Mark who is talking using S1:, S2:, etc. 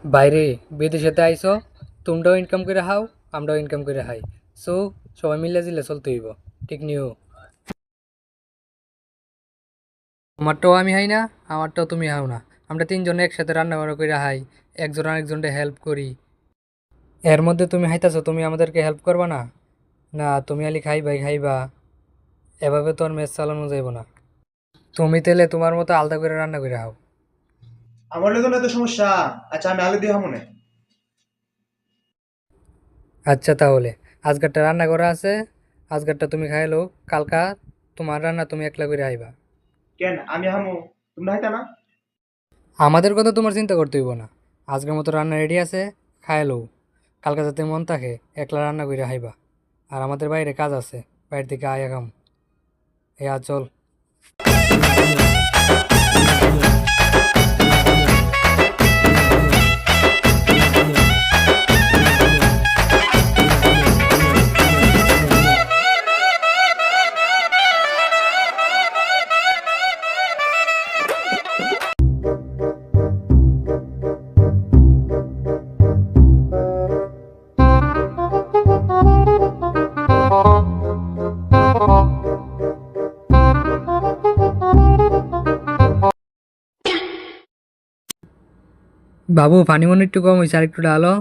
S1: বাইরে বিদেশেতে আইসো, তোমরাও ইনকাম করে খাও, আমরাও ইনকাম করে খাই। সো সবাই মিলে জিলে চলতে হইব, ঠিক নিও। আমারটাও আমি হাই না, আমারটাও তুমি হাও না। আমরা তিনজনে একসাথে রান্না বান্না করে খাই, একজন আরেকজনকে হেল্প করি। এর মধ্যে তুমি হাইতাছো, তুমি আমাদেরকে হেল্প করবা না? না, তুমি আলি খাইবাই খাইবা, এভাবে তো আর মেস চালানো যাইব না। তুমি তেলে তোমার মতো আলাদা করে রান্না করে খাও।
S2: আমার লোকের এত সমস্যা। আচ্ছা, আমি আলু দিয়ে মনে।
S1: আচ্ছা তাহলে, আজকেরটা রান্না করা আছে, আজকেরটা তুমি খাইলো, কালকা তোমার রান্না তুমি একলা করে আইবা।
S2: কেন আমি হামু? তুমি হাইতা না?
S1: আমাদের কথা তোমার চিন্তা করতে হইব না। আজকের মতো রান্না রেডি আছে, খায় লও। কালকে যাতে মন থাকে একলা রান্না করে খাইবা। আর আমাদের বাইরে কাজ আছে, বাইরে থেকে আয়া খাম। এ আ চল। বাবু পানি মনে একটু কম হয়েছে, আর একটু ডালো।